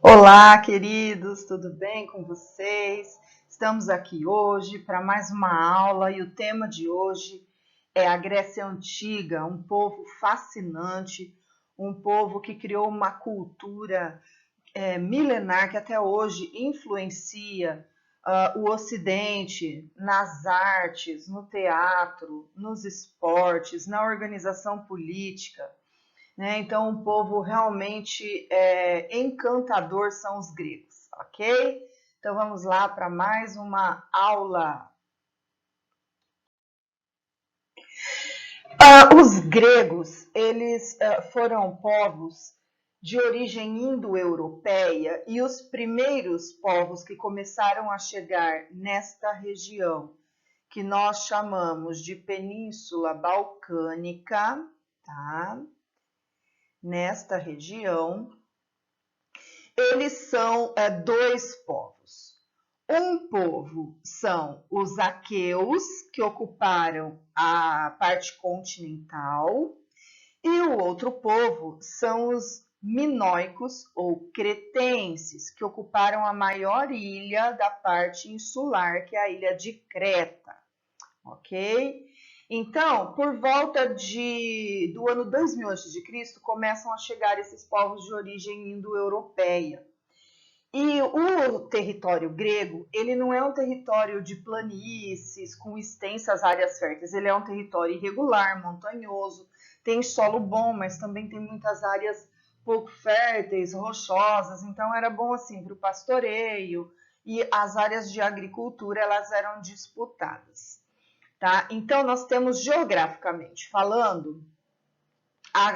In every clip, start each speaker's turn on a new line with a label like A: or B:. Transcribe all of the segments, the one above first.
A: Olá, queridos, tudo bem com vocês? Estamos aqui hoje para mais uma aula e o tema de hoje é a Grécia Antiga, um povo fascinante, um povo que criou uma cultura milenar que até hoje influencia o Ocidente nas artes, no teatro, nos esportes, na organização política, né? Então, um povo realmente encantador são os gregos, ok? Então, vamos lá para mais uma aula. Os gregos, eles foram povos de origem indo-europeia e os primeiros povos que começaram a chegar nesta região, que nós chamamos de Península Balcânica, tá? Nesta região, eles são dois povos. Um povo são os aqueus, que ocuparam a parte continental, e o outro povo são os minoicos ou cretenses, que ocuparam a maior ilha da parte insular, que é a ilha de Creta, ok? Então, por volta do ano 2000 a.C., começam a chegar esses povos de origem indo-europeia. E o território grego, ele não é um território de planícies com extensas áreas férteis, ele é um território irregular, montanhoso, tem solo bom, mas também tem muitas áreas pouco férteis, rochosas, então era bom assim para o pastoreio, e as áreas de agricultura elas eram disputadas, tá? Então nós temos geograficamente falando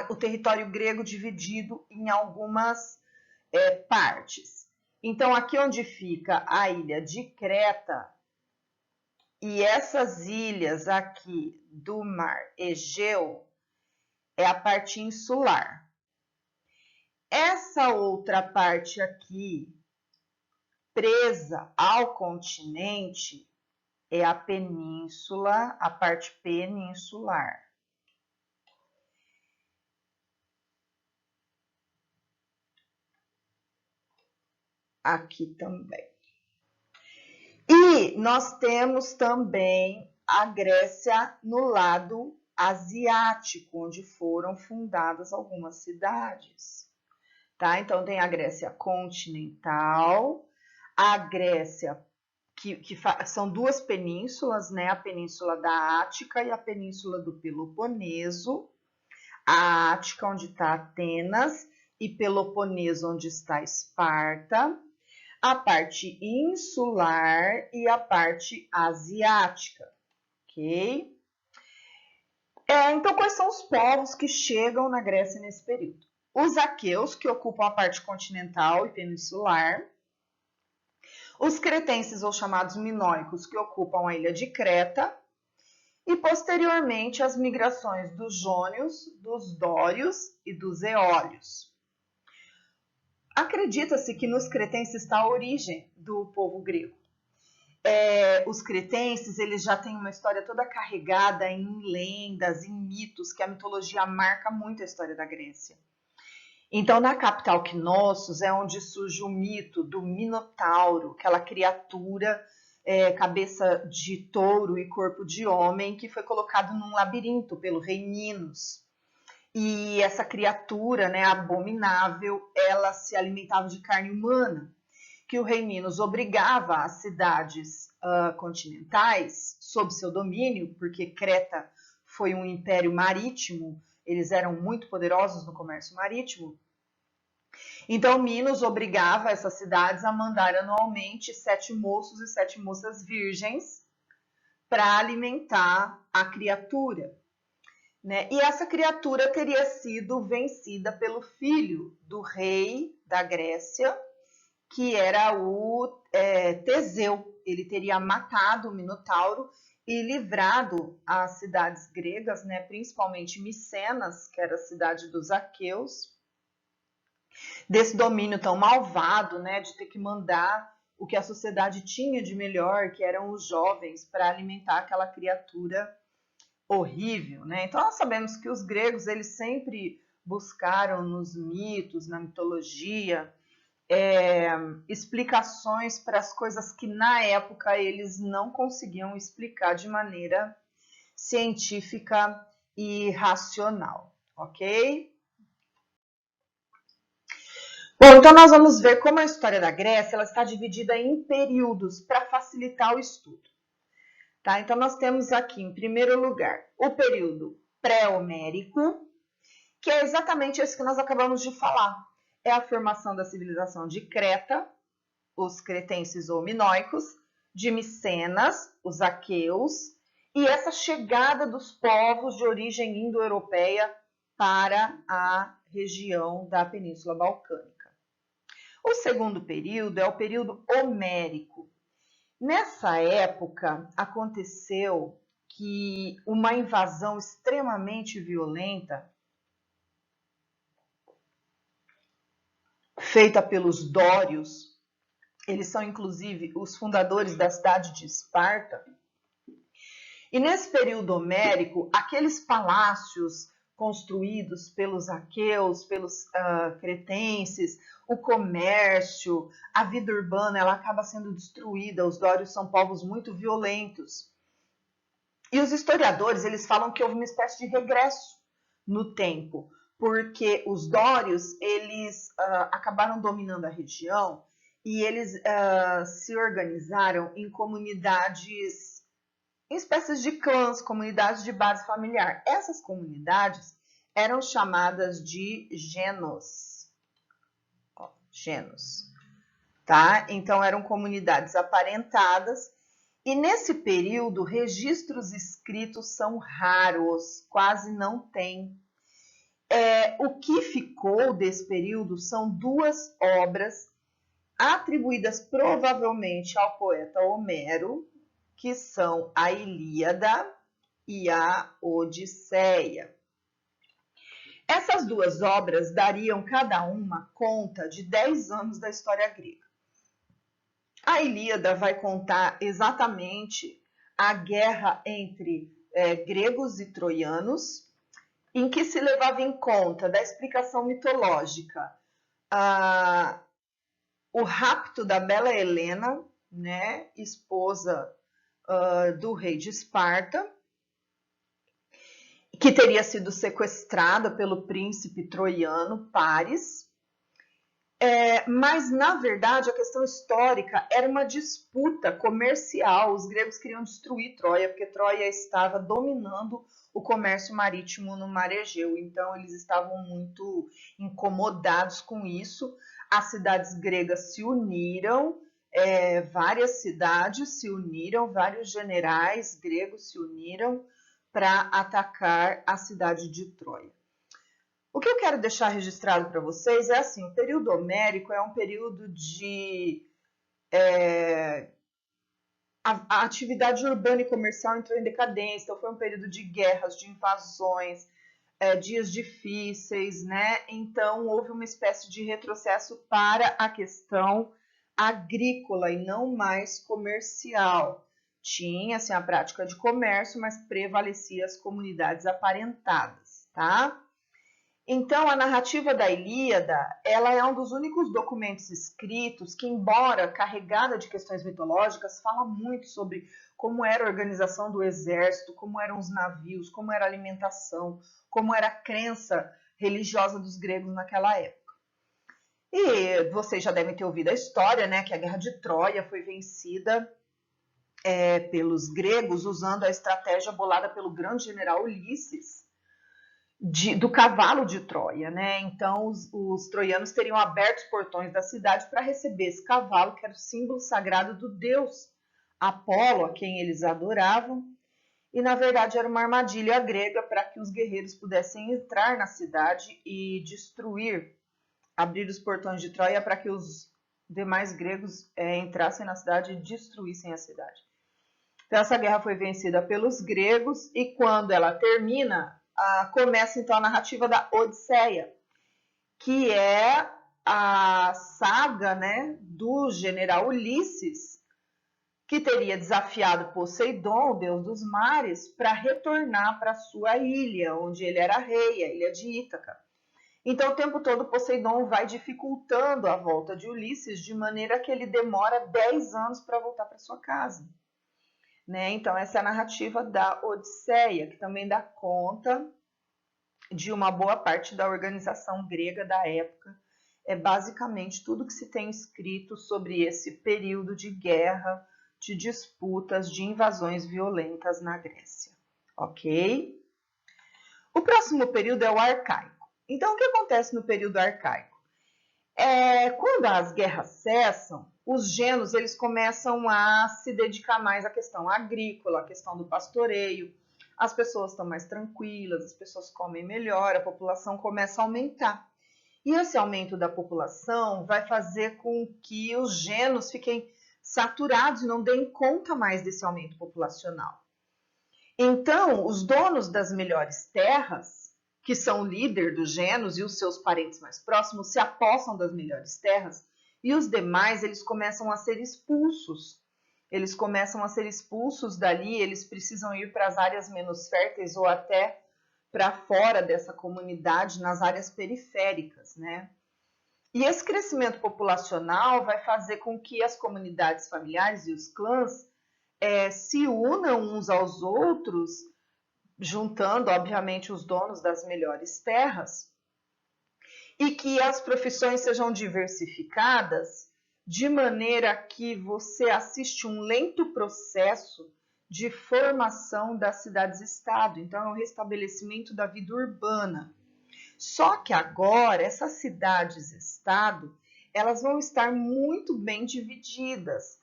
A: o território grego dividido em algumas partes. Então, aqui onde fica a ilha de Creta e essas ilhas aqui do mar Egeu é a parte insular. Essa outra parte aqui, presa ao continente, é a península, a parte peninsular. Aqui também. E nós temos também a Grécia no lado asiático, onde foram fundadas algumas cidades. Tá? Então tem a Grécia continental, a Grécia que são duas penínsulas, né? A península da Ática e a península do Peloponeso. A Ática, onde está Atenas, e Peloponeso, onde está Esparta. A parte insular e a parte asiática, ok? Então, quais são os povos que chegam na Grécia nesse período? Os aqueus, que ocupam a parte continental e peninsular. Os cretenses, ou chamados minoicos, que ocupam a ilha de Creta. E, posteriormente, as migrações dos jônios, dos dórios e dos eólios. Acredita-se que nos cretenses está a origem do povo grego. Os cretenses, eles já têm uma história toda carregada em lendas, em mitos, que a mitologia marca muito a história da Grécia. Então, na capital Knossos é onde surge o mito do Minotauro, aquela criatura, cabeça de touro e corpo de homem, que foi colocado num labirinto pelo rei Minos. E essa criatura, né, abominável, ela se alimentava de carne humana, que o rei Minos obrigava as cidades continentais sob seu domínio, porque Creta foi um império marítimo, eles eram muito poderosos no comércio marítimo. Então, Minos obrigava essas cidades a mandar anualmente 7 moços e 7 moças virgens para alimentar a criatura. Né? E essa criatura teria sido vencida pelo filho do rei da Grécia, que era o Teseu. Ele teria matado o Minotauro e livrado as cidades gregas, né, principalmente Micenas, que era a cidade dos aqueus, desse domínio tão malvado, né, de ter que mandar o que a sociedade tinha de melhor, que eram os jovens, para alimentar aquela criatura horrível, né? Então nós sabemos que os gregos eles sempre buscaram nos mitos, na mitologia, explicações para as coisas que na época eles não conseguiam explicar de maneira científica e racional, ok? Bom, então nós vamos ver como a história da Grécia ela está dividida em períodos para facilitar o estudo. Tá? Então nós temos aqui, em primeiro lugar, o período pré-homérico, que é exatamente esse que nós acabamos de falar. É a formação da civilização de Creta, os cretenses ou minoicos, de Micenas, os aqueus, e essa chegada dos povos de origem indo-europeia para a região da Península Balcânica. O segundo período é o período homérico. Nessa época, aconteceu que uma invasão extremamente violenta feita pelos dórios, eles são inclusive os fundadores da cidade de Esparta. E nesse período homérico, aqueles palácios construídos pelos aqueus, pelos cretenses, o comércio, a vida urbana, ela acaba sendo destruída. Os dórios são povos muito violentos. E os historiadores, eles falam que houve uma espécie de regresso no tempo, porque os dórios, eles acabaram dominando a região e eles se organizaram em comunidades, em espécies de clãs, comunidades de base familiar. Essas comunidades eram chamadas de genos. Genos, tá? Então eram comunidades aparentadas. E nesse período, registros escritos são raros, quase não tem. O que ficou desse período são duas obras atribuídas provavelmente ao poeta Homero, que são a Ilíada e a Odisseia. Essas duas obras dariam cada uma conta de 10 anos da história grega. A Ilíada vai contar exatamente a guerra entre gregos e troianos, em que se levava em conta da explicação mitológica o rapto da bela Helena, né, esposa do rei de Esparta, que teria sido sequestrada pelo príncipe troiano Paris. Mas, na verdade, a questão histórica era uma disputa comercial. Os gregos queriam destruir Troia, porque Troia estava dominando o comércio marítimo no Mar Egeu. Então, eles estavam muito incomodados com isso. As cidades gregas se uniram, várias cidades se uniram, vários generais gregos se uniram para atacar a cidade de Troia. O que eu quero deixar registrado para vocês é assim, o período homérico é um período de... a atividade urbana e comercial entrou em decadência, então foi um período de guerras, de invasões, dias difíceis, né? Então houve uma espécie de retrocesso para a questão agrícola e não mais comercial. Tinha assim, a prática de comércio, mas prevalecia as comunidades aparentadas, tá? Então, a narrativa da Ilíada, ela é um dos únicos documentos escritos que, embora carregada de questões mitológicas, fala muito sobre como era a organização do exército, como eram os navios, como era a alimentação, como era a crença religiosa dos gregos naquela época. E vocês já devem ter ouvido a história, né, que a Guerra de Troia foi vencida pelos gregos usando a estratégia bolada pelo grande general Ulisses, do cavalo de Troia, né? Então os troianos teriam aberto os portões da cidade para receber esse cavalo, que era o símbolo sagrado do deus Apolo, a quem eles adoravam, e na verdade era uma armadilha grega para que os guerreiros pudessem entrar na cidade e abrir os portões de Troia para que os demais gregos entrassem na cidade e destruíssem a cidade. Então essa guerra foi vencida pelos gregos e quando ela termina, começa então a narrativa da Odisseia, que é a saga, né, do general Ulisses, que teria desafiado Poseidon, o deus dos mares, para retornar para sua ilha, onde ele era rei, a ilha de Ítaca. Então, o tempo todo, Poseidon vai dificultando a volta de Ulisses, de maneira que ele demora 10 anos para voltar para sua casa. Né? Então, essa é a narrativa da Odisseia, que também dá conta de uma boa parte da organização grega da época. É basicamente tudo que se tem escrito sobre esse período de guerra, de disputas, de invasões violentas na Grécia. Ok? O próximo período é o arcaico. Então, o que acontece no período arcaico? Quando as guerras cessam, os gênios eles começam a se dedicar mais à questão agrícola, à questão do pastoreio. As pessoas estão mais tranquilas, as pessoas comem melhor, a população começa a aumentar. E esse aumento da população vai fazer com que os gênios fiquem saturados e não deem conta mais desse aumento populacional. Então, os donos das melhores terras, que são o líder dos gênios e os seus parentes mais próximos, se apossam das melhores terras e os demais eles começam a ser expulsos. Eles começam a ser expulsos dali, eles precisam ir para as áreas menos férteis ou até para fora dessa comunidade, nas áreas periféricas, né? E esse crescimento populacional vai fazer com que as comunidades familiares e os clãs se unam uns aos outros, juntando, obviamente, os donos das melhores terras, e que as profissões sejam diversificadas, de maneira que você assiste um lento processo de formação das cidades-estado. Então, é um restabelecimento da vida urbana. Só que agora, essas cidades-estado, elas vão estar muito bem divididas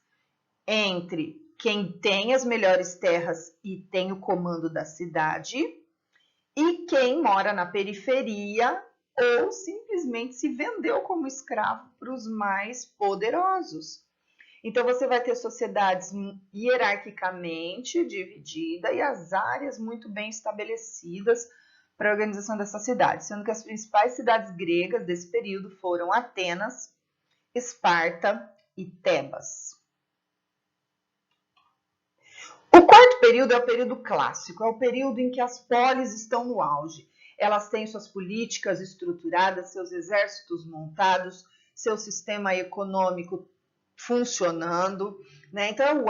A: entre quem tem as melhores terras e tem o comando da cidade e quem mora na periferia ou simplesmente se vendeu como escravo para os mais poderosos. Então, você vai ter sociedades hierarquicamente divididas e as áreas muito bem estabelecidas para a organização dessa cidade, sendo que as principais cidades gregas desse período foram Atenas, Esparta e Tebas. O quarto período é o período clássico, é o período em que as polis estão no auge. Elas têm suas políticas estruturadas, seus exércitos montados, seu sistema econômico funcionando, né? Então é o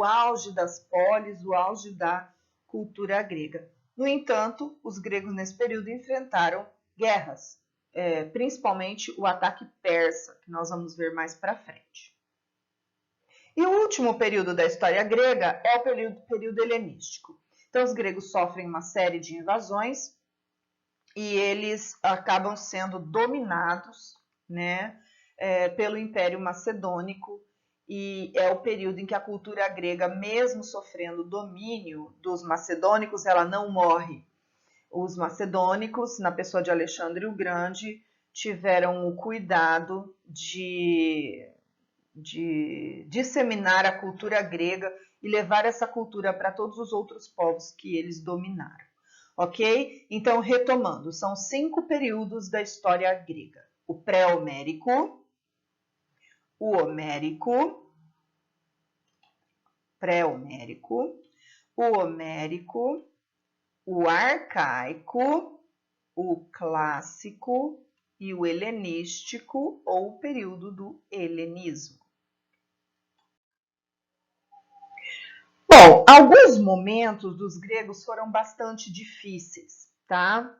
A: auge das polis, o auge da cultura grega. No entanto, os gregos nesse período enfrentaram guerras, principalmente o ataque persa, que nós vamos ver mais para frente. E o último período da história grega é o período helenístico. Então, os gregos sofrem uma série de invasões e eles acabam sendo dominados, né, pelo Império Macedônico, e é o período em que a cultura grega, mesmo sofrendo o domínio dos macedônicos, ela não morre. Os macedônicos, na pessoa de Alexandre o Grande, tiveram o cuidado de disseminar a cultura grega e levar essa cultura para todos os outros povos que eles dominaram. Ok? Então, retomando, são 5 períodos da história grega: o pré-homérico, o homérico, pré-homérico, o homérico, o arcaico, o clássico e o helenístico, ou o período do helenismo. Bom, alguns momentos dos gregos foram bastante difíceis, tá?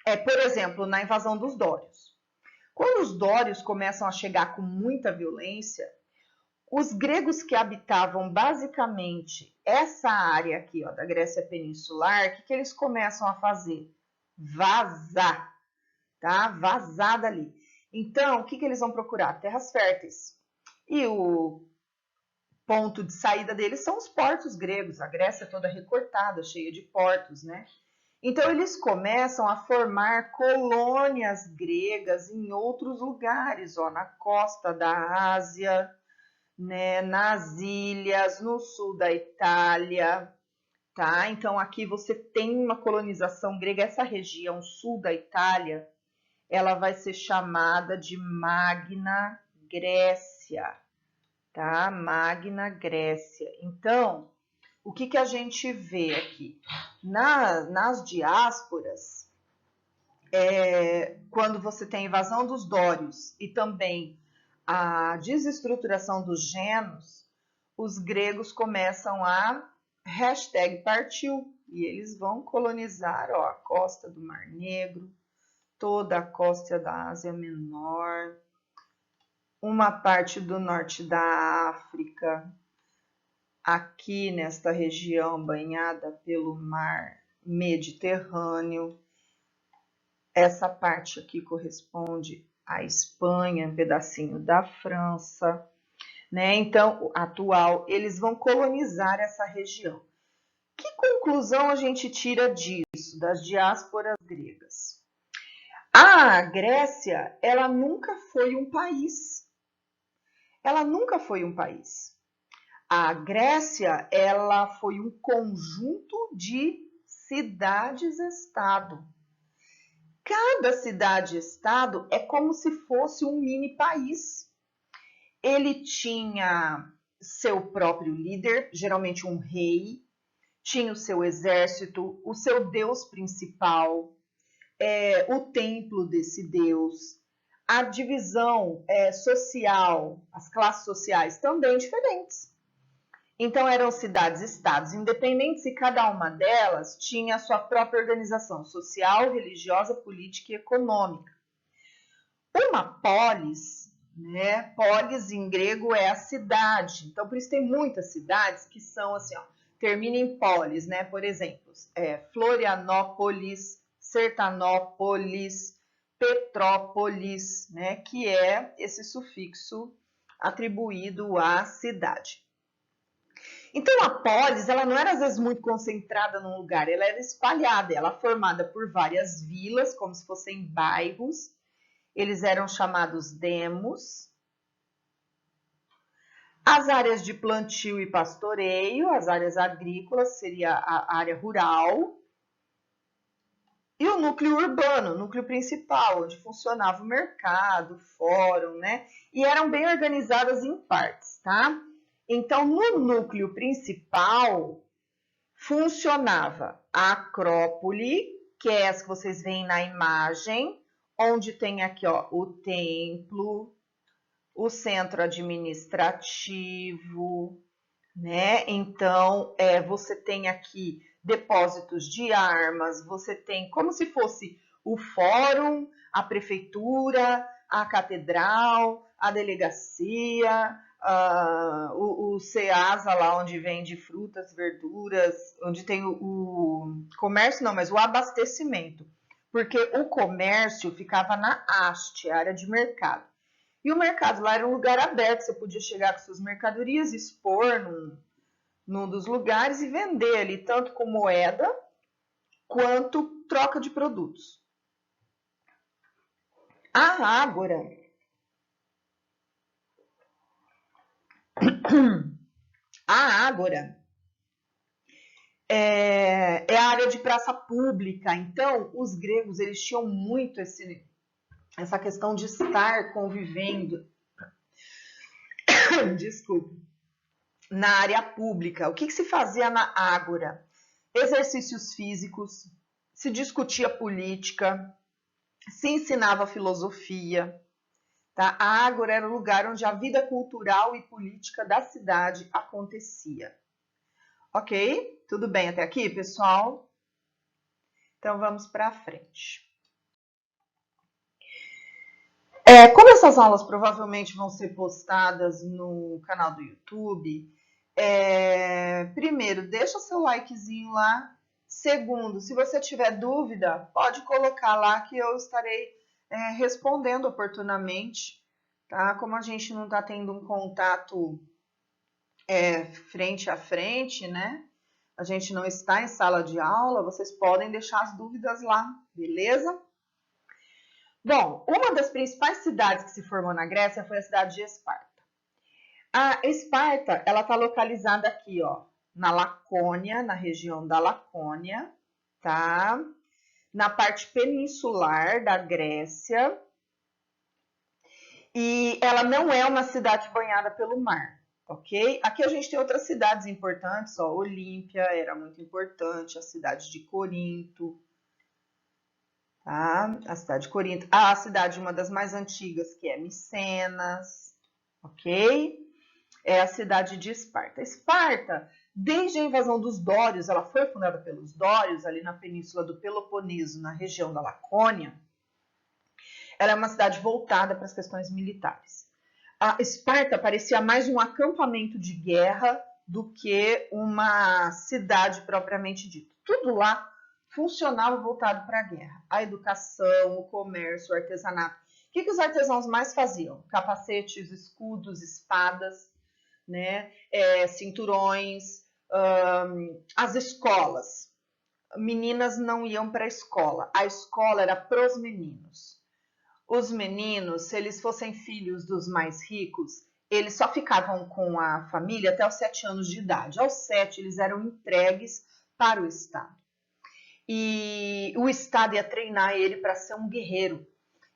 A: Por exemplo, na invasão dos dórios. Quando os dórios começam a chegar com muita violência, os gregos que habitavam basicamente essa área aqui, ó, da Grécia Peninsular, o que eles começam a fazer? Vazar, tá? Vazar dali. Então, o que eles vão procurar? Terras férteis. E o ponto de saída deles são os portos gregos. A Grécia é toda recortada, cheia de portos, né? Então, eles começam a formar colônias gregas em outros lugares, ó, na costa da Ásia, né, nas ilhas, no sul da Itália, tá? Então, aqui você tem uma colonização grega. Essa região sul da Itália, ela vai ser chamada de Magna Grécia, tá? Magna Grécia. Então, o que a gente vê aqui? Nas diásporas, quando você tem a invasão dos dórios e também a desestruturação dos genos, os gregos começam a #partiu e eles vão colonizar a costa do Mar Negro, toda a costa da Ásia Menor, uma parte do norte da África, aqui nesta região banhada pelo mar Mediterrâneo. Essa parte aqui corresponde à Espanha, um pedacinho da França, né? Então, atual, eles vão colonizar essa região. Que conclusão a gente tira disso, das diásporas gregas? A Grécia, ela nunca foi um país. Ela nunca foi um país. A Grécia, ela foi um conjunto de cidades-estado. Cada cidade-estado é como se fosse um mini país. Ele tinha seu próprio líder, geralmente um rei, tinha o seu exército, o seu deus principal, o templo desse deus, a divisão social, as classes sociais também diferentes. Então eram cidades-estados independentes e cada uma delas tinha a sua própria organização social, religiosa, política e econômica. Uma polis, né? Polis em grego é a cidade. Então por isso tem muitas cidades que são assim, ó, termina em polis, né? Por exemplo, Florianópolis, Sertanópolis, Petrópolis, né? Que é esse sufixo atribuído à cidade. Então a polis, ela não era às vezes muito concentrada num lugar, ela era espalhada, ela formada por várias vilas, como se fossem bairros. Eles eram chamados demos. As áreas de plantio e pastoreio, as áreas agrícolas, seria a área rural. E o núcleo urbano, o núcleo principal, onde funcionava o mercado, o fórum, né? E eram bem organizadas em partes, tá? Então, no núcleo principal, funcionava a Acrópole, que é essa que vocês veem na imagem, onde tem aqui, ó, o templo, o centro administrativo, né? Então, você tem aqui depósitos de armas, você tem como se fosse o fórum, a prefeitura, a catedral, a delegacia, o CEASA lá onde vende frutas, verduras, onde tem o comércio, não, mas o abastecimento, porque o comércio ficava na haste, área de mercado. E o mercado lá era um lugar aberto, você podia chegar com suas mercadorias, expor num dos lugares e vender ali, tanto com moeda quanto troca de produtos. A ágora é a área de praça pública. Então, os gregos eles tinham muito essa questão de estar convivendo, desculpa, na área pública. O que se fazia na ágora? Exercícios físicos, se discutia política, se ensinava filosofia. Tá? A ágora era o lugar onde a vida cultural e política da cidade acontecia. Ok? Tudo bem até aqui, pessoal? Então vamos para frente. Como essas aulas provavelmente vão ser postadas no canal do YouTube, primeiro, deixa seu likezinho lá. Segundo, se você tiver dúvida, pode colocar lá que eu estarei respondendo oportunamente, tá? Como a gente não está tendo um contato frente a frente, né? A gente não está em sala de aula, vocês podem deixar as dúvidas lá, beleza? Bom, uma das principais cidades que se formou na Grécia foi a cidade de Esparta. A Esparta, ela está localizada aqui, ó, na Lacônia, na região da Lacônia, tá? Na parte peninsular da Grécia. E ela não é uma cidade banhada pelo mar, ok? Aqui a gente tem outras cidades importantes, ó, Olímpia era muito importante, a cidade de Corinto, tá? A cidade de Corinto, a cidade uma das mais antigas, que é Micenas, ok? É a cidade de Esparta. Esparta, desde a invasão dos dórios, ela foi fundada pelos dórios, ali na península do Peloponeso, na região da Lacônia. Ela é uma cidade voltada para as questões militares. A Esparta parecia mais um acampamento de guerra do que uma cidade propriamente dita. Tudo lá funcionava voltado para a guerra. A educação, o comércio, o artesanato. O que os artesãos mais faziam? Capacetes, escudos, espadas, né? Cinturões, as escolas. Meninas não iam para a escola era para os meninos. Os meninos, se eles fossem filhos dos mais ricos, eles só ficavam com a família até os 7 anos de idade. Aos 7, eles eram entregues para o Estado. E o Estado ia treinar ele para ser um guerreiro.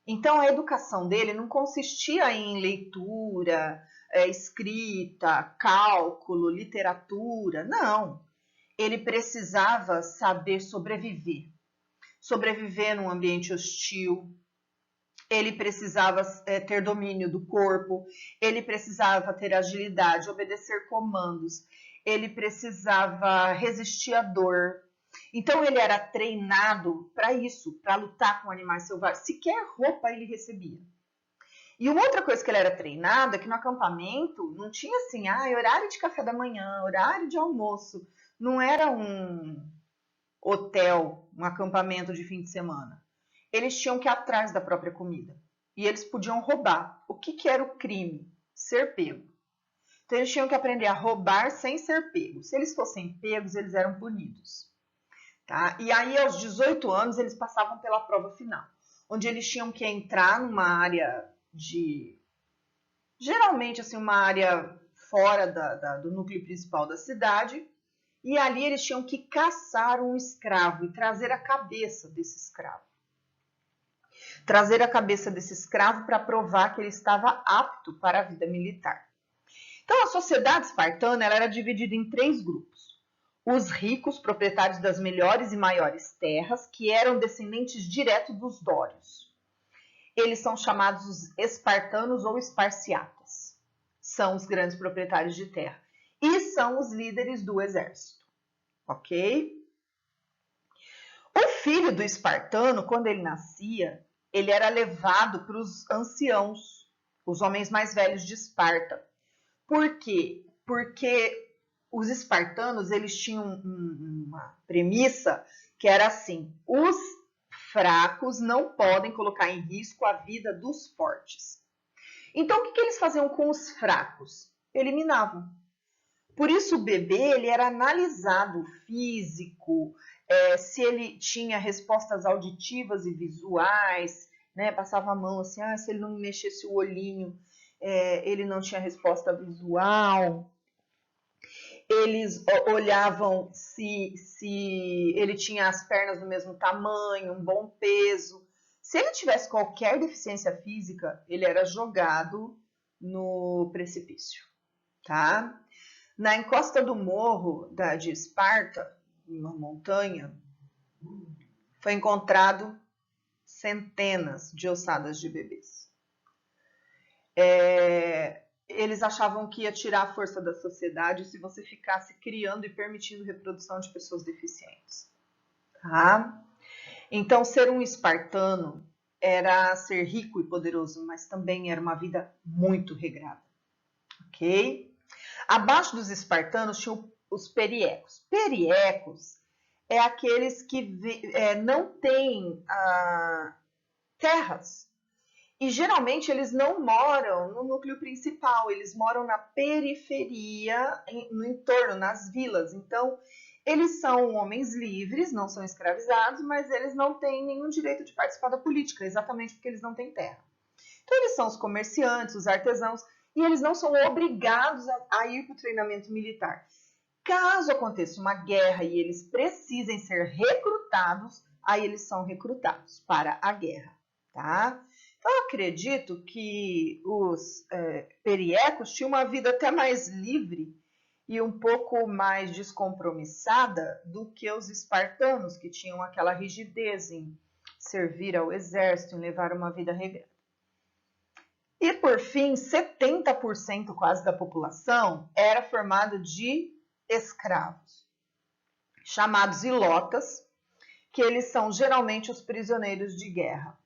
A: Então, a educação dele não consistia em leitura, escrita, cálculo, literatura. Não. Ele precisava saber sobreviver. Sobreviver num ambiente hostil. Ele precisava ter domínio do corpo. Ele precisava ter agilidade, obedecer comandos. Ele precisava resistir à dor. Então ele era treinado para isso, para lutar com animais selvagens. Sequer roupa ele recebia. E uma outra coisa que ele era treinado é que no acampamento não tinha assim, horário de café da manhã, horário de almoço. Não era um hotel, um acampamento de fim de semana. Eles tinham que ir atrás da própria comida. E eles podiam roubar. O que era o crime? Ser pego. Então eles tinham que aprender a roubar sem ser pegos. Se eles fossem pegos, eles eram punidos. Tá? E aí, aos 18 anos, eles passavam pela prova final, onde eles tinham que entrar numa área de... geralmente, assim, uma área fora do núcleo principal da cidade, e ali eles tinham que caçar um escravo e trazer a cabeça desse escravo. Trazer a cabeça desse escravo para provar que ele estava apto para a vida militar. Então, a sociedade espartana ela era dividida em 3 grupos. Os ricos, proprietários das melhores e maiores terras, que eram descendentes diretos dos dórios. Eles são chamados os espartanos ou esparciatas. São os grandes proprietários de terra. E são os líderes do exército. Ok? O filho do espartano, quando ele nascia, ele era levado para os anciãos, os homens mais velhos de Esparta. Por quê? Porque os espartanos eles tinham uma premissa que era assim: os fracos não podem colocar em risco a vida dos fortes. Então, o que eles faziam com os fracos? Eliminavam. Por isso, o bebê ele era analisado, físico, se ele tinha respostas auditivas e visuais, né? Passava a mão assim, se ele não mexesse o olhinho, ele não tinha resposta visual. Eles olhavam se ele tinha as pernas do mesmo tamanho, um bom peso. Se ele tivesse qualquer deficiência física, ele era jogado no precipício, tá? Na encosta do morro de Esparta, uma montanha, foi encontrado centenas de ossadas de bebês. Eles achavam que ia tirar a força da sociedade se você ficasse criando e permitindo reprodução de pessoas deficientes. Tá? Então, ser um espartano era ser rico e poderoso, mas também era uma vida muito regrada. Ok? Abaixo dos espartanos tinham os periecos. Periecos é aqueles que não têm terras. E geralmente eles não moram no núcleo principal, eles moram na periferia, no entorno, nas vilas. Então, eles são homens livres, não são escravizados, mas eles não têm nenhum direito de participar da política, exatamente porque eles não têm terra. Então, eles são os comerciantes, os artesãos, e eles não são obrigados a ir para o treinamento militar. Caso aconteça uma guerra e eles precisem ser recrutados, aí eles são recrutados para a guerra, tá? Então, eu acredito que os periecos tinham uma vida até mais livre e um pouco mais descompromissada do que os espartanos, que tinham aquela rigidez em servir ao exército, em levar uma vida regrada. E, por fim, 70% quase da população era formada de escravos, chamados ilotas, que eles são geralmente os prisioneiros de guerra.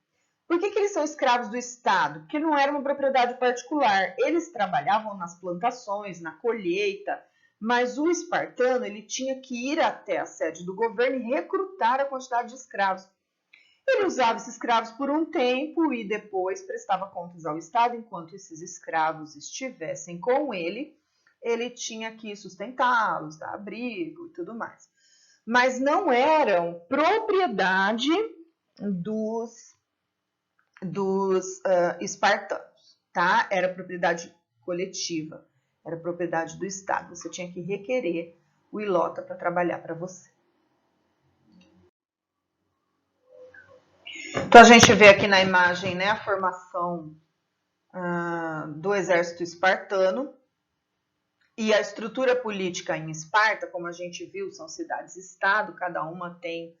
A: Por que eles são escravos do Estado? Porque não era uma propriedade particular. Eles trabalhavam nas plantações, na colheita, mas o espartano ele tinha que ir até a sede do governo e recrutar a quantidade de escravos. Ele usava esses escravos por um tempo e depois prestava contas ao Estado. Enquanto esses escravos estivessem com ele, ele tinha que sustentá-los, dar abrigo e tudo mais. Mas não eram propriedade dos espartanos, tá? Era propriedade coletiva, era propriedade do Estado. Você tinha que requerer o ilota para trabalhar para você. Então a gente vê aqui na imagem, né, a formação do exército espartano e a estrutura política em Esparta, como a gente viu, são cidades-estado, cada uma tem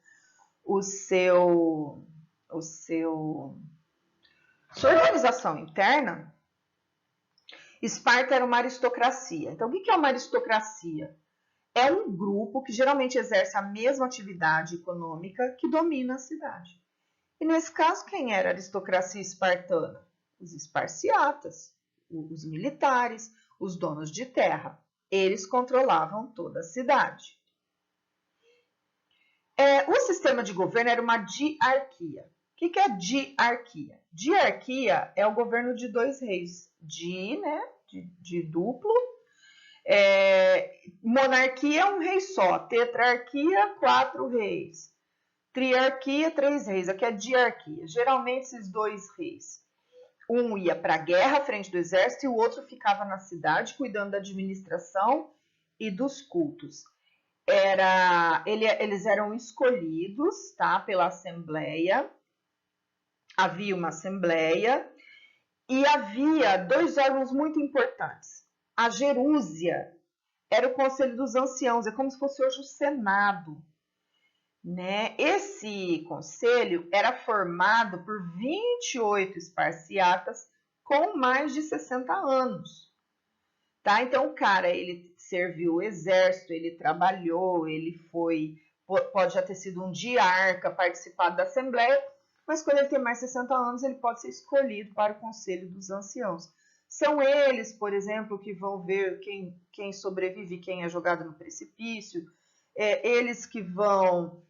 A: sua organização interna. Esparta era uma aristocracia. Então, o que é uma aristocracia? É um grupo que geralmente exerce a mesma atividade econômica que domina a cidade. E nesse caso, quem era a aristocracia espartana? Os esparciatas, os militares, os donos de terra. Eles controlavam toda a cidade. O sistema de governo era uma diarquia. O que é diarquia? Diarquia é o governo de dois reis. De duplo. Monarquia é um rei só. Tetrarquia, 4 reis. Triarquia, 3 reis. Aqui é diarquia. Geralmente esses 2 reis. Um ia para a guerra à frente do exército e o outro ficava na cidade cuidando da administração e dos cultos. Eles eram escolhidos, tá, pela assembleia. Havia uma assembleia e havia 2 órgãos muito importantes. A gerúsia era o conselho dos anciãos, é como se fosse hoje o Senado. Né? Esse conselho era formado por 28 esparciatas com mais de 60 anos. Tá? Então, o cara, ele serviu o exército, ele trabalhou, ele pode já ter sido um diarca, participado da assembleia, mas quando ele tem mais de 60 anos, ele pode ser escolhido para o conselho dos anciãos. São eles, por exemplo, que vão ver quem sobrevive, quem é jogado no precipício, eles que vão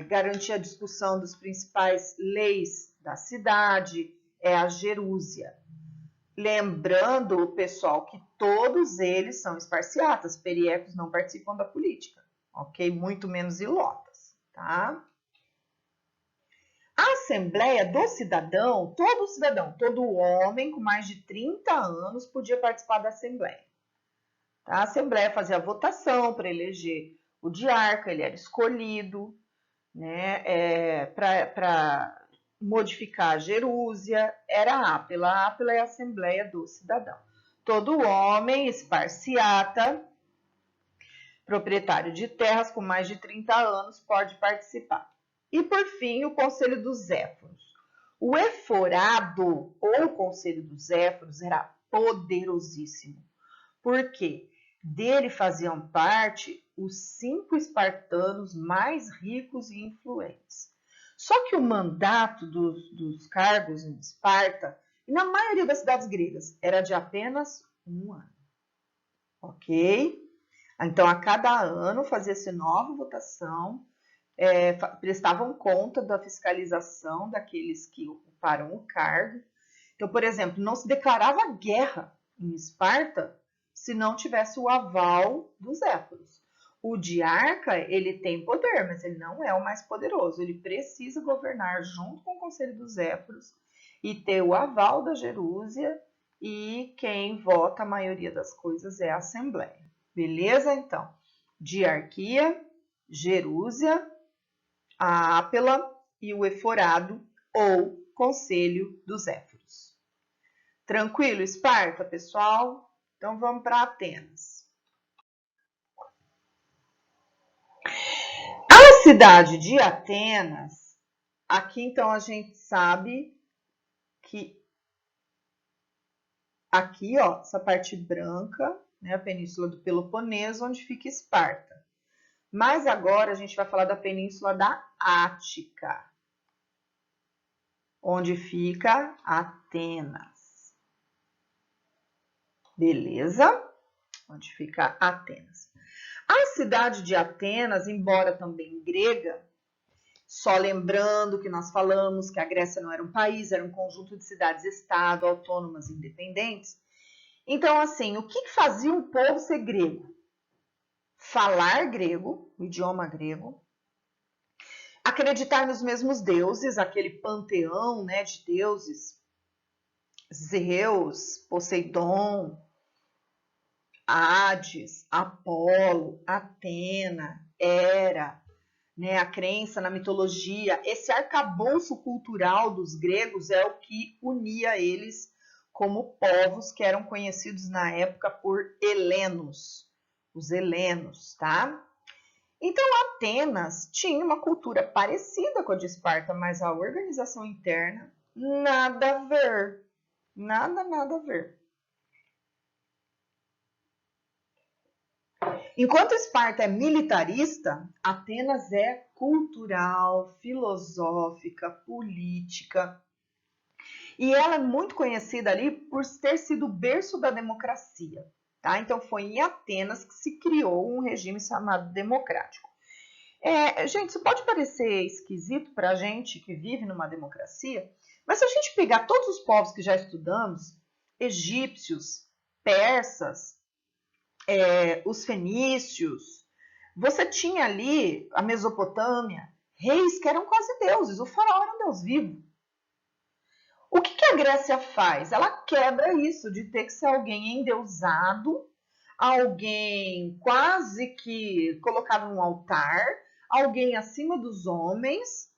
A: garantir a discussão das principais leis da cidade, é a gerúsia. Lembrando, pessoal, que todos eles são esparciatas, periecos não participam da política, ok? Muito menos ilotas, tá? A Assembleia do Cidadão, todo homem com mais de 30 anos podia participar da Assembleia. Tá? A Assembleia fazia a votação para eleger o diarca, ele era escolhido, né, para modificar a gerúsia, era a Ápila. A Ápila é a Assembleia do Cidadão. Todo homem esparciata, proprietário de terras com mais de 30 anos, pode participar. E, por fim, o Conselho dos Éforos. O eforado, ou Conselho dos Éforos, era poderosíssimo. Por quê? Dele faziam parte os 5 espartanos mais ricos e influentes. Só que o mandato dos cargos em Esparta, e na maioria das cidades gregas, era de apenas 1 ano. Ok? Então, a cada ano fazia-se nova votação, prestavam conta da fiscalização daqueles que ocuparam o cargo. Então, por exemplo, não se declarava guerra em Esparta se não tivesse o aval dos éforos. O diarca, ele tem poder, mas ele não é o mais poderoso. Ele precisa governar junto com o conselho dos éforos e ter o aval da gerúsia, e quem vota a maioria das coisas é a assembleia. Beleza? Então, diarquia, gerúsia, a ápila e o eforado, ou conselho dos éforos. Tranquilo, Esparta, pessoal? Então, vamos para Atenas. A cidade de Atenas Aqui, então, a gente sabe que aqui, ó, essa parte branca, né, a Península do Peloponeso, onde fica Esparta. Mas agora a gente vai falar da Península da Ática, onde fica Atenas. Beleza? Onde fica Atenas. A cidade de Atenas, embora também grega, só lembrando que nós falamos que a Grécia não era um país, era um conjunto de cidades-estado, autônomas e independentes. Então, assim, o que fazia um povo ser grego? Falar grego, o idioma grego, acreditar nos mesmos deuses, aquele panteão, né, de deuses, Zeus, Poseidon, Hades, Apolo, Atena, Hera, né, a crença na mitologia. Esse arcabouço cultural dos gregos é o que unia eles como povos que eram conhecidos na época por helenos, os helenos, tá? Então, Atenas tinha uma cultura parecida com a de Esparta, mas a organização interna, nada a ver. Nada a ver. Enquanto Esparta é militarista, Atenas é cultural, filosófica, política. E ela é muito conhecida ali por ter sido o berço da democracia. Tá? Então, foi em Atenas que se criou um regime chamado democrático. Gente, isso pode parecer esquisito para a gente que vive numa democracia, mas se a gente pegar todos os povos que já estudamos, egípcios, persas, os fenícios, você tinha ali a Mesopotâmia, reis que eram quase deuses, o faraó era um deus vivo. O que a Grécia faz? Ela quebra isso de ter que ser alguém endeusado, alguém quase que colocado num altar, alguém acima dos homens,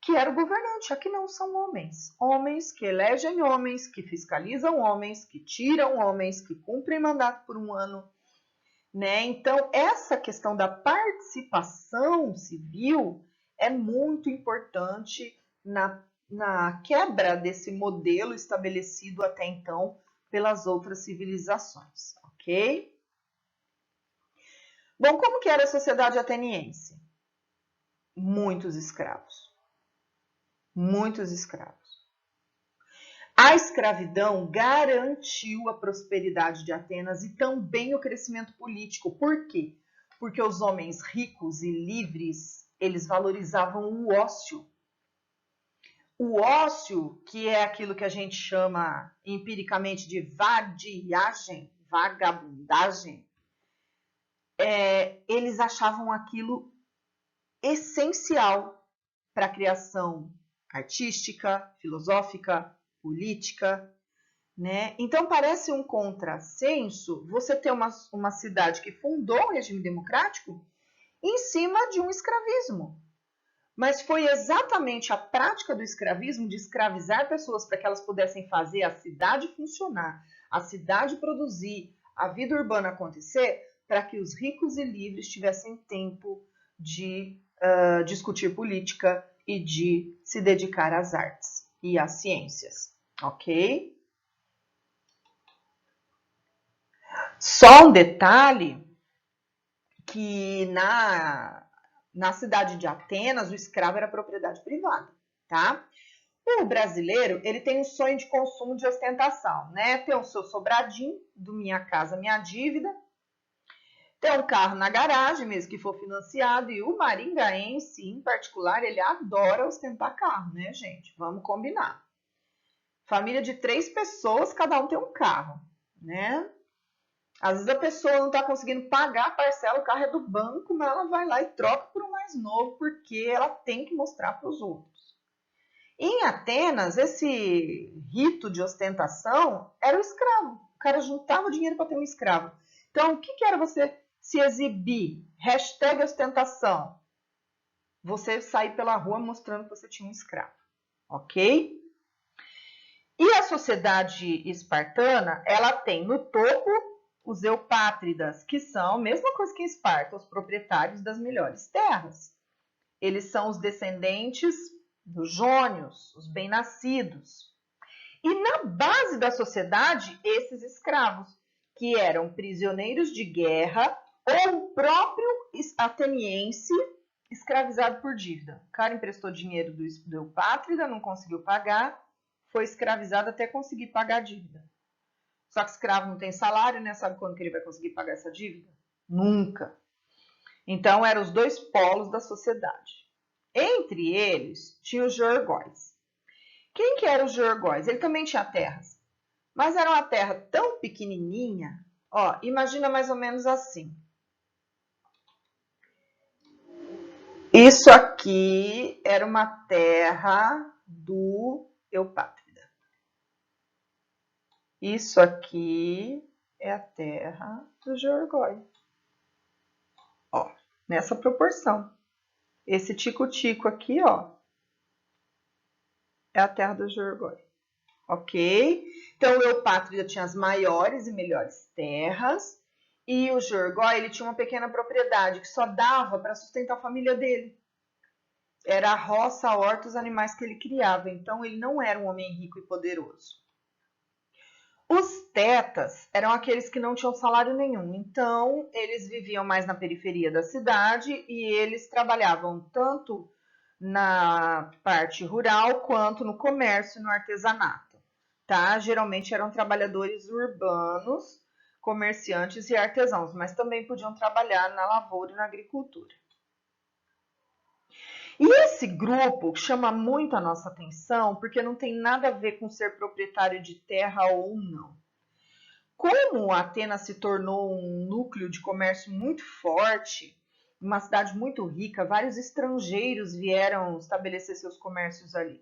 A: que era o governante. Aqui não são homens. Homens que elegem homens, que fiscalizam homens, que tiram homens, que cumprem mandato por um ano. Né? Então, essa questão da participação civil é muito importante na quebra desse modelo estabelecido até então pelas outras civilizações, ok? Bom, como que era a sociedade ateniense? Muitos escravos. Muitos escravos. A escravidão garantiu a prosperidade de Atenas e também o crescimento político. Por quê? Porque os homens ricos e livres, eles valorizavam o ócio. O ócio, que é aquilo que a gente chama empiricamente de vadiagem, vagabundagem, eles achavam aquilo essencial para a criação artística, filosófica, política, né? Então parece um contrassenso você ter uma cidade que fundou um regime democrático em cima de um escravismo. Mas foi exatamente a prática do escravismo, de escravizar pessoas para que elas pudessem fazer a cidade funcionar, a cidade produzir, a vida urbana acontecer, para que os ricos e livres tivessem tempo de discutir política e de se dedicar às artes e às ciências, ok? Só um detalhe que na cidade de Atenas o escravo era propriedade privada, tá? O brasileiro, ele tem um sonho de consumo de ostentação, né? Ter o seu sobradinho do Minha Casa Minha Dívida, ter um carro na garagem, mesmo que for financiado, e o maringaense, em particular, ele adora ostentar carro, né, gente? Vamos combinar. Família de 3 pessoas, cada um tem um carro, né? Às vezes a pessoa não está conseguindo pagar a parcela, o carro é do banco, mas ela vai lá e troca por um mais novo, porque ela tem que mostrar para os outros. Em Atenas, esse rito de ostentação era o escravo. O cara juntava dinheiro para ter um escravo. Então, o que era você se exibir? Hashtag ostentação. Você sair pela rua mostrando que você tinha um escravo. Ok? E a sociedade espartana, ela tem no topo os eupátridas, que são a mesma coisa que em Esparta, os proprietários das melhores terras. Eles são os descendentes dos jônios, os bem-nascidos. E na base da sociedade, esses escravos, que eram prisioneiros de guerra ou o próprio ateniense escravizado por dívida. O cara emprestou dinheiro do Eupátrida, não conseguiu pagar, foi escravizado até conseguir pagar a dívida. Só que escravo não tem salário, né? Sabe quando que ele vai conseguir pagar essa dívida? Nunca. Então, eram os dois polos da sociedade. Entre eles, tinha os jorgóis. Quem que eram os jorgóis? Ele também tinha terras, mas era uma terra tão pequenininha, ó, imagina mais ou menos assim. Isso aqui era uma terra do Eupátrida. Isso aqui é a terra do jorgói. Ó, nessa proporção. Esse tico-tico aqui, ó, é a terra do jorgói. Ok? Então, o Eupátrida tinha as maiores e melhores terras, e o jorgói, ele tinha uma pequena propriedade que só dava para sustentar a família dele. Era a roça, a horta, os animais que ele criava. Então, ele não era um homem rico e poderoso. Os tetas eram aqueles que não tinham salário nenhum. Então, eles viviam mais na periferia da cidade e eles trabalhavam tanto na parte rural quanto no comércio e no artesanato. Tá? Geralmente eram trabalhadores urbanos, comerciantes e artesãos, mas também podiam trabalhar na lavoura e na agricultura. E esse grupo chama muito a nossa atenção porque não tem nada a ver com ser proprietário de terra ou não. Como Atenas se tornou um núcleo de comércio muito forte, uma cidade muito rica, vários estrangeiros vieram estabelecer seus comércios ali.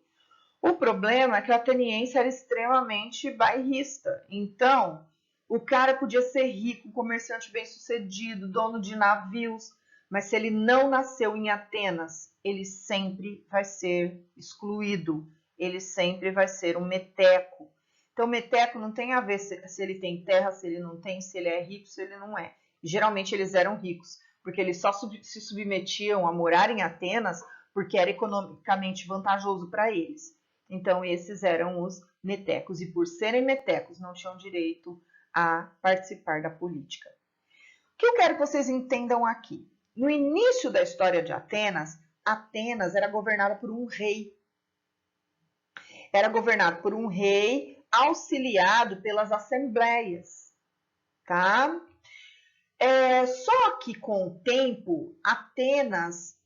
A: O problema é que o ateniense era extremamente bairrista. Então, o cara podia ser rico, comerciante bem-sucedido, dono de navios, mas se ele não nasceu em Atenas, ele sempre vai ser excluído. Ele sempre vai ser um meteco. Então, meteco não tem a ver se ele tem terra, se ele não tem, se ele é rico, se ele não é. Geralmente eles eram ricos, porque eles só se submetiam a morar em Atenas porque era economicamente vantajoso para eles. Então, esses eram os metecos, e por serem metecos, não tinham direito a participar da política. O que eu quero que vocês entendam aqui? No início da história de Atenas, Atenas era governada por um rei. Era governado por um rei auxiliado pelas assembleias, tá? Só que com o tempo, Atenas,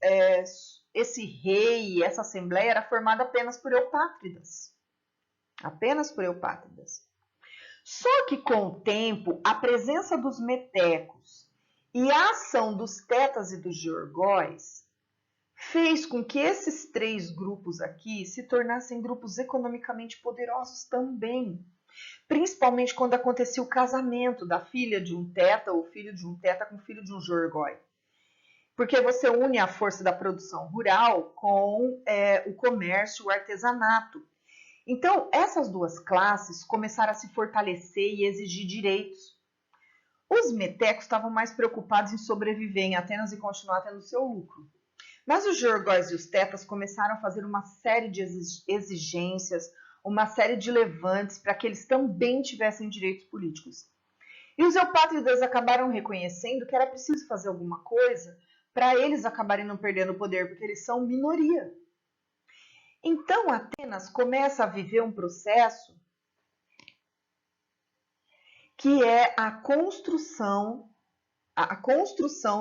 A: esse rei, essa assembleia era formada apenas por eupátridas. Apenas por eupátridas. Só que com o tempo, a presença dos metecos e a ação dos tetas e dos georgóis fez com que esses três grupos aqui se tornassem grupos economicamente poderosos também. Principalmente quando acontecia o casamento da filha de um teta ou filho de um teta com filho de um georgói. Porque você une a força da produção rural com o comércio, o artesanato. Então, essas duas classes começaram a se fortalecer e exigir direitos. Os metecos estavam mais preocupados em sobreviver em Atenas e continuar tendo seu lucro. Mas os georgóis e os tetas começaram a fazer uma série de exigências, uma série de levantes para que eles também tivessem direitos políticos. E os eupátridas acabaram reconhecendo que era preciso fazer alguma coisa para eles acabarem não perdendo o poder, porque eles são minoria. Então, Atenas começa a viver um processo que é a construção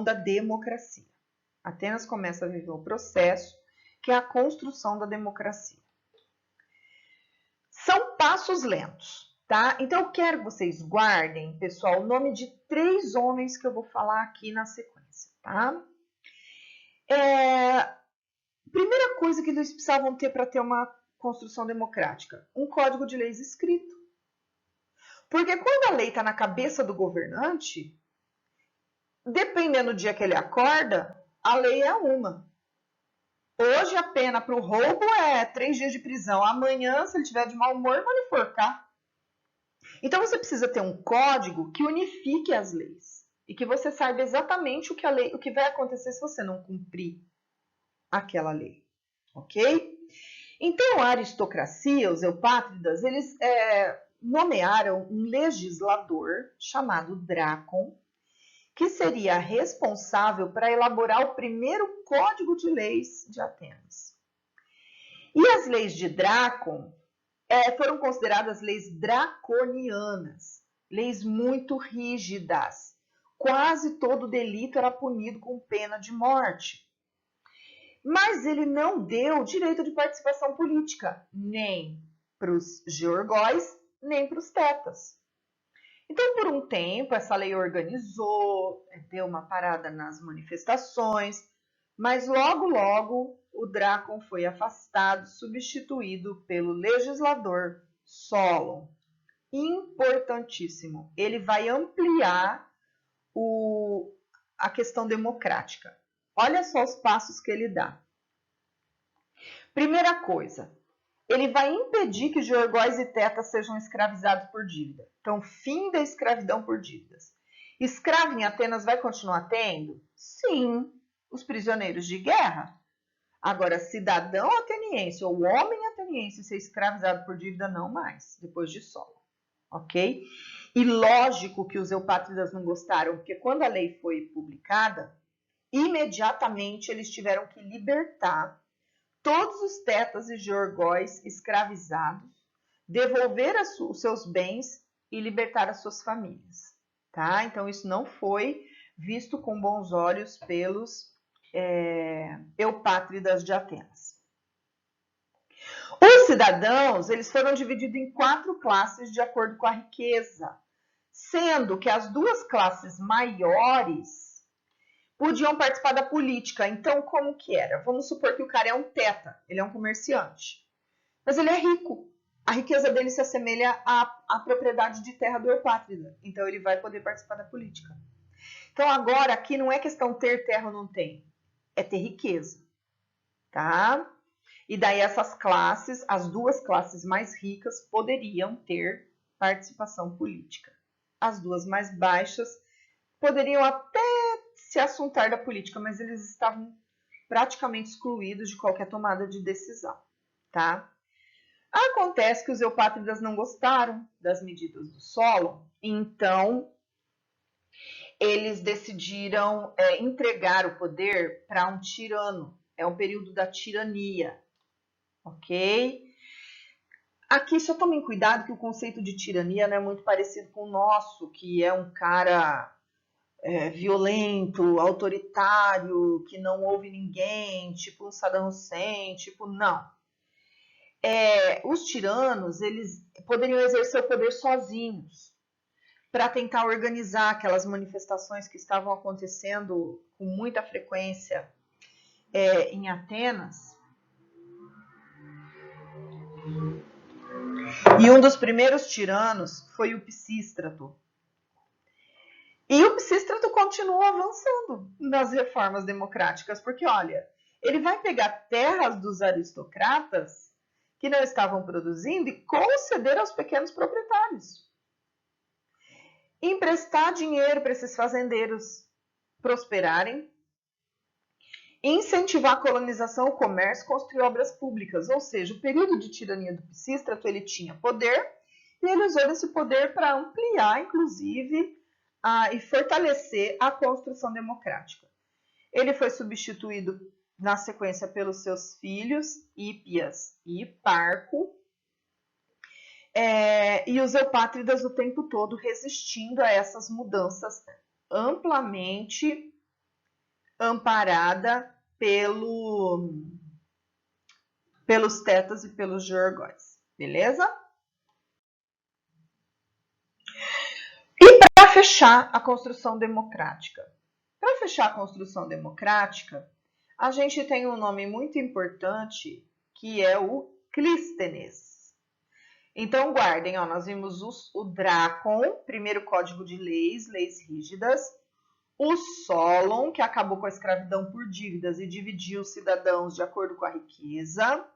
A: da democracia. Atenas começa a viver um processo que é a construção da democracia. São passos lentos, tá? Então, eu quero que vocês guardem, pessoal, o nome de 3 homens que eu vou falar aqui na sequência, tá? Primeira coisa que eles precisavam ter para ter uma construção democrática, um código de leis escrito. Porque quando a lei está na cabeça do governante, dependendo do dia que ele acorda, a lei é uma. Hoje a pena para o roubo é 3 dias de prisão. Amanhã, se ele tiver de mau humor, vai lhe enforcar. Então você precisa ter um código que unifique as leis e que você saiba exatamente o que vai acontecer se você não cumprir aquela lei, ok? Então, a aristocracia, os eupátridas, eles nomearam um legislador chamado Drácon, que seria responsável para elaborar o primeiro código de leis de Atenas. E as leis de Drácon foram consideradas leis draconianas, leis muito rígidas. Quase todo delito era punido com pena de morte. Mas ele não deu direito de participação política, nem para os georgóis, nem para os tetas. Então, por um tempo, essa lei organizou, deu uma parada nas manifestações, mas logo o Drácon foi afastado, substituído pelo legislador Solon. Importantíssimo, ele vai ampliar a questão democrática. Olha só os passos que ele dá. Primeira coisa, ele vai impedir que georgóis e tetas sejam escravizados por dívida. Então, fim da escravidão por dívidas. Escravo em Atenas vai continuar tendo? Sim, os prisioneiros de guerra. Agora, cidadão ateniense ou homem ateniense ser escravizado por dívida, não mais, depois de Solon. Ok? E lógico que os eupátridas não gostaram, porque quando a lei foi publicada, imediatamente eles tiveram que libertar todos os tetas e georgóis escravizados, devolver os seus bens e libertar as suas famílias. Tá? Então, isso não foi visto com bons olhos pelos eupátridas de Atenas. Os cidadãos, eles foram divididos em 4 classes de acordo com a riqueza, sendo que as 2 classes maiores podiam participar da política. Então, como que era? Vamos supor que o cara é um teta, ele é um comerciante, mas ele é rico. A riqueza dele se assemelha à propriedade de terra do eupátrida, então ele vai poder participar da política. Então, agora, aqui não é questão ter terra ou não tem, é ter riqueza, tá? E daí essas classes, as 2 classes mais ricas, poderiam ter participação política. As 2 mais baixas poderiam até se assuntar da política, mas eles estavam praticamente excluídos de qualquer tomada de decisão, tá? Acontece que os eupátridas não gostaram das medidas do Solon, então eles decidiram entregar o poder para um tirano. É um período da tirania, ok? Aqui só tomem cuidado que o conceito de tirania não é muito parecido com o nosso, que é um cara violento, autoritário, que não ouve ninguém, tipo um Saddam Hussein, tipo, não. Os tiranos, eles poderiam exercer o poder sozinhos, para tentar organizar aquelas manifestações que estavam acontecendo com muita frequência em Atenas. E um dos primeiros tiranos foi o Pisístrato. E o Pisístrato continua avançando nas reformas democráticas, porque, olha, ele vai pegar terras dos aristocratas que não estavam produzindo e conceder aos pequenos proprietários. Emprestar dinheiro para esses fazendeiros prosperarem, incentivar a colonização, o comércio, construir obras públicas. Ou seja, o período de tirania do Pisístrato, ele tinha poder e ele usou esse poder para ampliar, inclusive, e fortalecer a construção democrática. Ele foi substituído na sequência pelos seus filhos, Hípias e Parco, e os eupátridas o tempo todo resistindo a essas mudanças, amplamente amparada pelos tetas e pelos georgóis, beleza? E para fechar a construção democrática. Para fechar a construção democrática, a gente tem um nome muito importante, que é o Clístenes. Então, guardem, ó, nós vimos o Drácon, primeiro código de leis rígidas, o Solon, que acabou com a escravidão por dívidas e dividiu os cidadãos de acordo com a riqueza,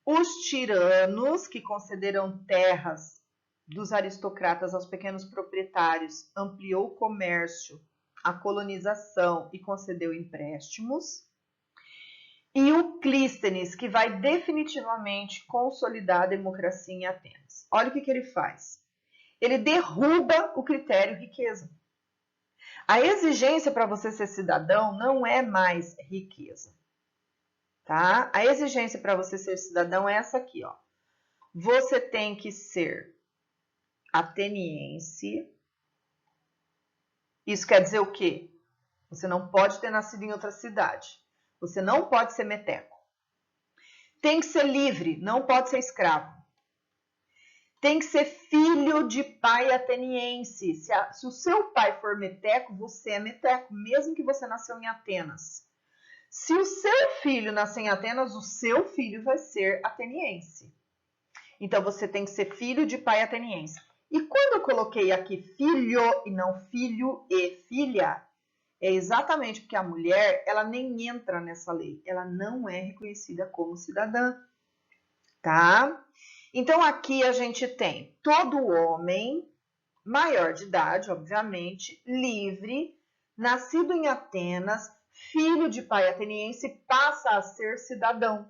A: os tiranos, que concederam terras dos aristocratas aos pequenos proprietários, ampliou o comércio, a colonização e concedeu empréstimos. e o Clístenes, que vai definitivamente consolidar a democracia em Atenas. Olha o que ele faz. Ele derruba o critério riqueza. A exigência para você ser cidadão não é mais riqueza, tá? A exigência para você ser cidadão é essa aqui, ó. Você tem que ser ateniense. Isso quer dizer o quê? Você não pode ter nascido em outra cidade. Você não pode ser meteco. Tem que ser livre, não pode ser escravo. Tem que ser filho de pai ateniense. Se o seu pai for meteco, você é meteco, mesmo que você nasceu em Atenas. Se o seu filho nascer em Atenas, o seu filho vai ser ateniense. Então, você tem que ser filho de pai ateniense. E quando eu coloquei aqui filho e não filho e filha, é exatamente porque a mulher, ela nem entra nessa lei. Ela não é reconhecida como cidadã, tá? Então, aqui a gente tem todo homem, maior de idade, obviamente, livre, nascido em Atenas, filho de pai ateniense, passa a ser cidadão.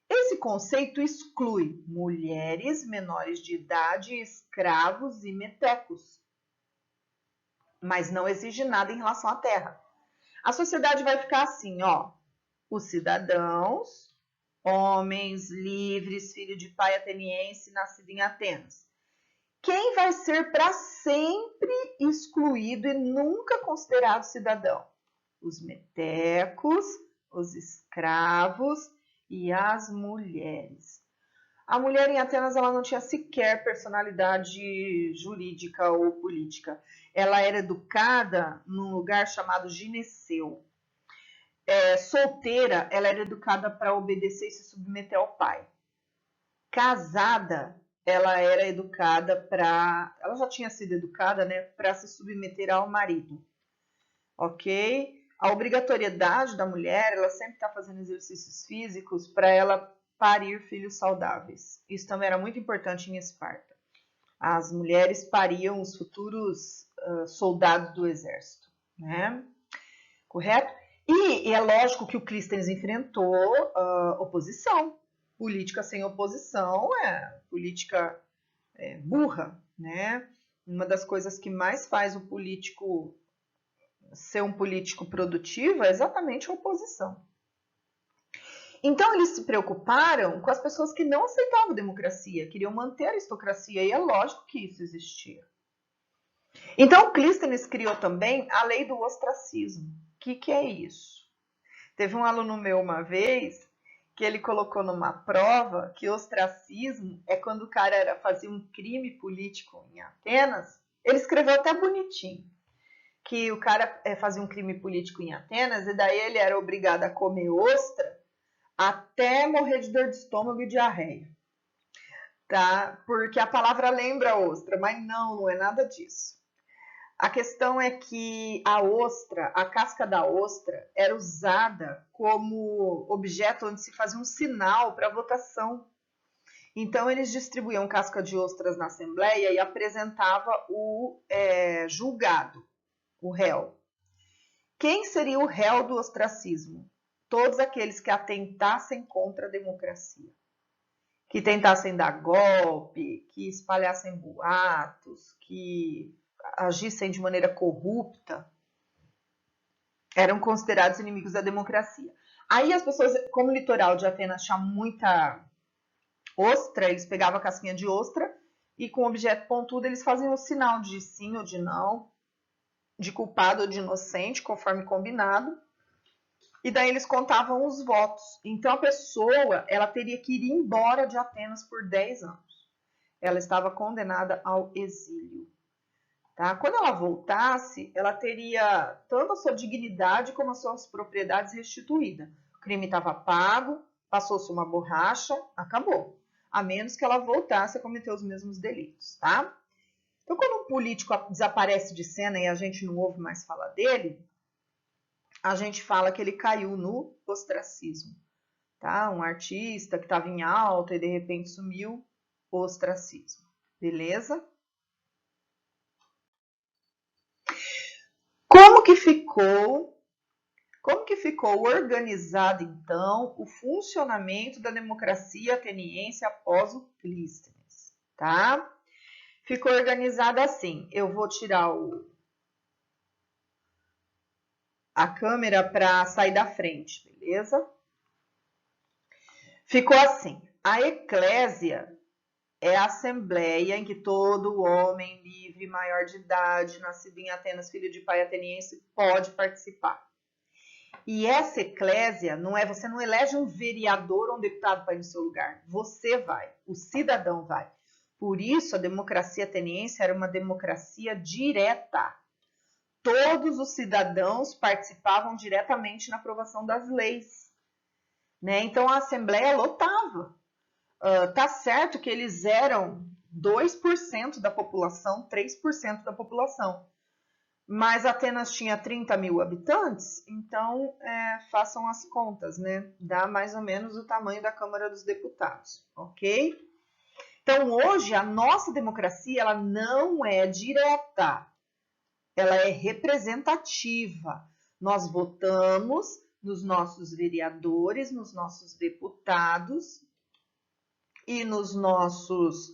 A: Esse conceito exclui mulheres menores de idade, escravos e metecos, mas não exige nada em relação à terra. A sociedade vai ficar assim, ó, os cidadãos, homens livres, filho de pai ateniense, nascido em Atenas. Quem vai ser para sempre excluído e nunca considerado cidadão? Os metecos, os escravos e as mulheres. A mulher em Atenas ela não tinha sequer personalidade jurídica ou política. Ela era educada num lugar chamado gineceu. Solteira, ela era educada para obedecer e se submeter ao pai. Casada, ela era educada para... Ela já tinha sido educada, né, para se submeter ao marido. Ok? A obrigatoriedade da mulher, ela sempre está fazendo exercícios físicos para ela parir filhos saudáveis. Isso também era muito importante em Esparta. As mulheres pariam os futuros soldados do exército, né? Correto? E é lógico que o Clístenes enfrentou oposição. Política sem oposição é política burra, né? Uma das coisas que mais faz o político ser um político produtivo é exatamente a oposição. Então, eles se preocuparam com as pessoas que não aceitavam a democracia, queriam manter a aristocracia, e é lógico que isso existia. Então, Clístenes criou também a lei do ostracismo. O que é isso? Teve um aluno meu uma vez que ele colocou numa prova que ostracismo é quando o cara fazia um crime político em Atenas. Ele escreveu até bonitinho, que o cara fazia um crime político em Atenas e daí ele era obrigado a comer ostra até morrer de dor de estômago e diarreia, tá? Porque a palavra lembra ostra, mas não é nada disso. A questão é que a ostra, a casca da ostra, era usada como objeto onde se fazia um sinal para votação. Então, eles distribuíam casca de ostras na Assembleia e apresentava o julgado, o réu. Quem seria o réu do ostracismo? Todos aqueles que atentassem contra a democracia, que tentassem dar golpe, que espalhassem boatos, que agissem de maneira corrupta, eram considerados inimigos da democracia. Aí as pessoas, como o litoral de Atenas tinha muita ostra, eles pegavam a casquinha de ostra e com objeto pontudo eles faziam o sinal de sim ou de não, de culpado ou de inocente, conforme combinado. E daí eles contavam os votos. Então a pessoa, ela teria que ir embora de Atenas por 10 anos. Ela estava condenada ao exílio. Tá? Quando ela voltasse, ela teria tanto a sua dignidade como as suas propriedades restituídas. O crime estava pago, passou-se uma borracha, acabou. A menos que ela voltasse a cometer os mesmos delitos, tá? Então, quando um político desaparece de cena e a gente não ouve mais falar dele, a gente fala que ele caiu no ostracismo, tá? Um artista que estava em alta e de repente sumiu, ostracismo, beleza? Como que ficou Como que ficou organizado, então, o funcionamento da democracia ateniense após o Clístenes, tá? Ficou organizada assim. Eu vou tirar a câmera para sair da frente, beleza? Ficou assim. A eclésia é a assembleia em que todo homem livre, maior de idade, nascido em Atenas, filho de pai ateniense, pode participar. E essa eclésia você não elege um vereador ou um deputado para ir no seu lugar. Você vai, o cidadão vai. Por isso, a democracia ateniense era uma democracia direta. Todos os cidadãos participavam diretamente na aprovação das leis, né? Então, a Assembleia lotava. Tá certo que eles eram 2% da população, 3% da população. Mas Atenas tinha 30 mil habitantes, então façam as contas, né? Dá mais ou menos o tamanho da Câmara dos Deputados, ok? Então, hoje, a nossa democracia ela não é direta, ela é representativa. Nós votamos nos nossos vereadores, nos nossos deputados e nos nossos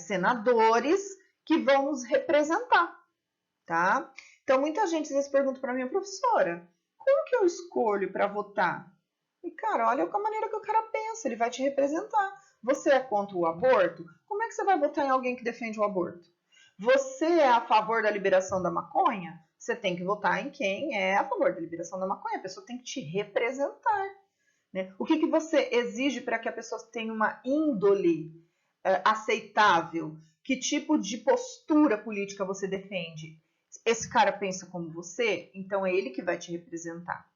A: senadores que vão nos representar, tá? Então, muita gente às vezes pergunta para mim, professora, como que eu escolho para votar? E, cara, olha a maneira que o cara pensa, ele vai te representar. Você é contra o aborto? Como é que você vai votar em alguém que defende o aborto? Você é a favor da liberação da maconha? Você tem que votar em quem é a favor da liberação da maconha. A pessoa tem que te representar, né? O que você exige para que a pessoa tenha uma índole aceitável? Que tipo de postura política você defende? Esse cara pensa como você, então é ele que vai te representar.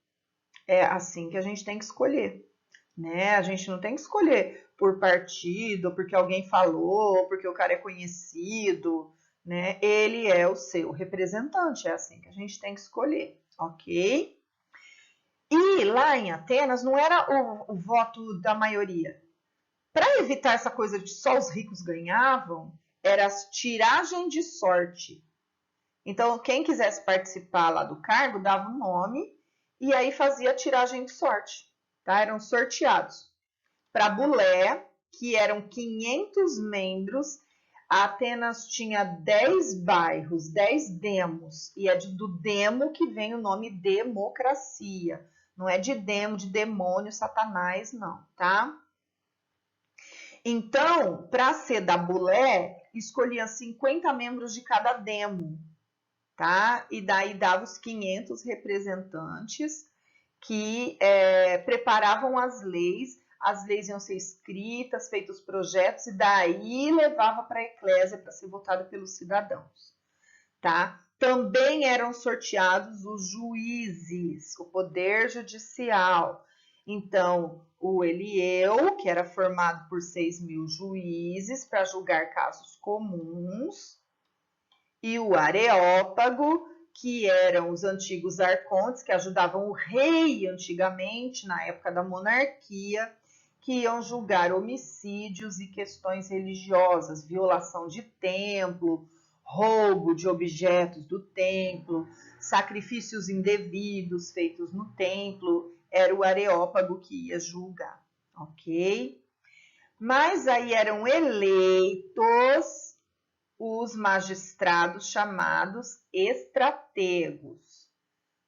A: É assim que a gente tem que escolher, né? A gente não tem que escolher por partido, porque alguém falou, porque o cara é conhecido, né? Ele é o seu representante, é assim que a gente tem que escolher, ok? E lá em Atenas não era o voto da maioria. Para evitar essa coisa de só os ricos ganhavam, era tiragem de sorte. Então, quem quisesse participar lá do cargo, dava um nome e aí fazia a tiragem de sorte, tá? Eram sorteados. Para Bulé, que eram 500 membros, Atenas tinha 10 bairros, 10 demos, e é do demo que vem o nome democracia. Não é de demo, de demônio, satanás, não, tá? Então, para ser da Bulé, escolhiam 50 membros de cada demo, tá? E daí dava os 500 representantes que preparavam as leis iam ser escritas, feitos projetos, e daí levava para a eclésia para ser votada pelos cidadãos, tá? Também eram sorteados os juízes, o poder judicial. Então, o Elieu, que era formado por 6.000 juízes para julgar casos comuns, e o Areópago, que eram os antigos arcontes, que ajudavam o rei antigamente, na época da monarquia, que iam julgar homicídios e questões religiosas, violação de templo, roubo de objetos do templo, sacrifícios indevidos feitos no templo, era o Areópago que ia julgar, ok? Mas aí eram eleitos os magistrados chamados estrategos.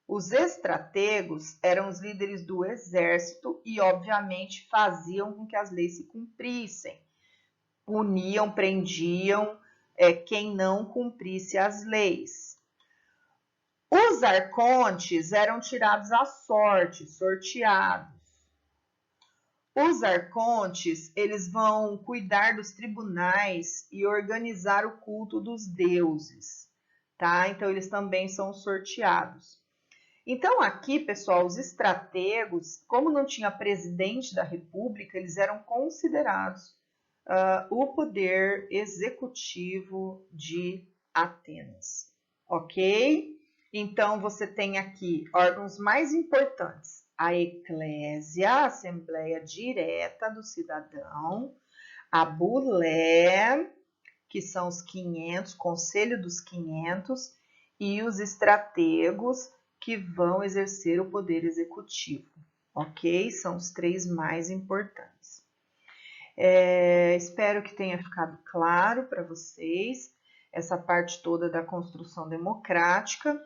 A: Os estrategos eram os líderes do exército e, obviamente, faziam com que as leis se cumprissem. Puniam, prendiam quem não cumprisse as leis. Os arcontes eram tirados à sorte, sorteados. Os arcontes, eles vão cuidar dos tribunais e organizar o culto dos deuses, tá? Então, eles também são sorteados. Então, aqui, pessoal, os estrategos, como não tinha presidente da república, eles eram considerados o poder executivo de Atenas, ok? Então, você tem aqui órgãos mais importantes. A eclésia, a assembleia direta do cidadão, a bulé, que são os 500, conselho dos 500, e os estrategos, que vão exercer o poder executivo, ok? São os 3 mais importantes. Espero que tenha ficado claro para vocês essa parte toda da construção democrática.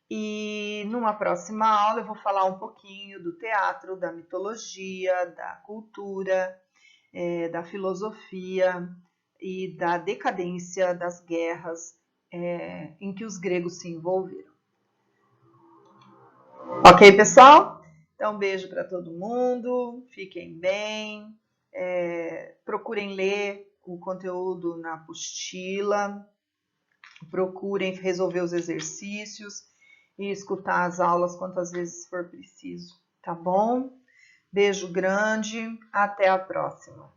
A: E numa próxima aula eu vou falar um pouquinho do teatro, da mitologia, da cultura, da filosofia e da decadência das guerras em que os gregos se envolveram. Ok, pessoal? Então, beijo para todo mundo, fiquem bem, procurem ler o conteúdo na apostila, procurem resolver os exercícios e escutar as aulas quantas vezes for preciso, tá bom? Beijo grande, até a próxima.